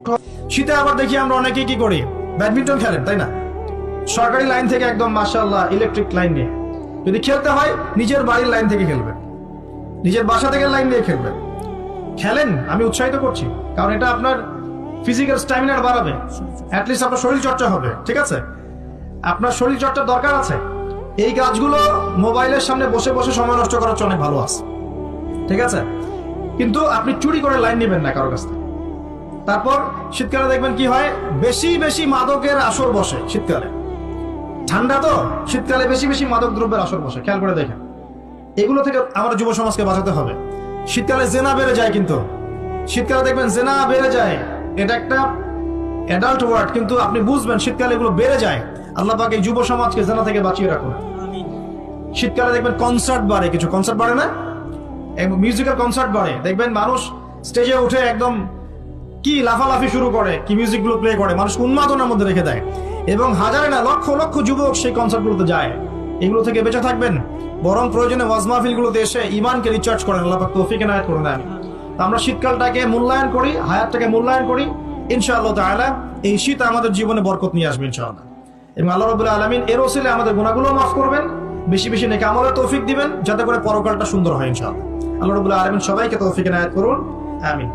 শীতে আবার দেখি আমরা অনেকেই কি করি, ব্যাডমিন্টন খেলেন, তাই না? সরকারি লাইন থেকে একদম মাশাআল্লাহ ইলেকট্রিক লাইন নিয়ে যদি খেলতে হয় নিজের বাড়ির লাইন থেকে খেলবেন, নিজের বাসা থেকে লাইন নিয়ে খেলবেন। খেলেন, আমি উৎসাহিত করছি, কারণ এটা আপনার ফিজিক্যাল স্ট্যামিনা বাড়াবে, অ্যাটলিস্ট আপনার শরীর চর্চা হবে। ঠিক আছে, আপনার শরীর চর্চার দরকার আছে। এই কাজগুলো মোবাইলের সামনে বসে বসে সময় নষ্ট করার চেয়ে অনেক ভালো আছে। ঠিক আছে, কিন্তু আপনি চুরি করে লাইন নেবেন না কারোর কাছ থেকে। তারপর শীতকালে দেখবেন কি হয়, বেশি বেশি মাদকের আসর বসে শীতকালে। ঠান্ডা তো, শীতকালে বেশি বেশি মাদক দ্রব্যের আসর বসে, খেয়াল করে দেখেন। এগুলো থেকে আমার যুব সমাজকে বাঁচাতে হবে। শীতকালে জেনা বেড়ে যায়, কিন্তু শীতকালে দেখবেন জেনা বেড়ে যায়, এটা একটা অ্যাডাল্ট ওয়ার্ড, কিন্তু আপনি বুঝবেন শীতকালে এগুলো বেড়ে যায়। আল্লাহ পাক এই যুব সমাজকে জেনা থেকে বাঁচিয়ে রাখুন। শীতকালে দেখবেন কনসার্ট বাড়ে, কিছু কনসার্ট বাড়ে না, মিউজিক্যাল কনসার্ট বাড়ে। দেখবেন মানুষ স্টেজে উঠে একদম কি লাফালাফি শুরু করে, কি মিউজিক গুলো প্লে করে, মানুষ উন্মাদনার মধ্যে রেখে দেয়, এবং হাজারে না লক্ষ লক্ষ যুবক সেই কনসার্ট গুলোতে যায়। এগুলো থেকে বেঁচে থাকবেন, বরং প্রয়োজনে ওয়াজ মাহফিল গুলোতে এসে ইমানকে রিচার্জ করেন। আল্লাহ পাক তৌফিক এনায়েত করে দেন। আমরা শীতকালটাকে মূল্যায়ন করি, হায়াতটাকে মূল্যায়ন করি। ইনশাআল্লাহ তাআলা এই শীত আমাদের জীবনে বরকত নিয়ে আসবে ইনশাআল্লাহ, এবং আল্লাহ রাব্বুল আলামিন এর ওসিলে আমাদের গুনাহগুলো মাফ করবেন, বেশি বেশি নেক আমলের তৌফিক দিবেন, যাতে করে পরকালটা সুন্দর হয় ইনশাআল্লাহ। আল্লাহ রাব্বুল আলামিন সবাইকে তৌফিক এনায়েত করুন, আমিন।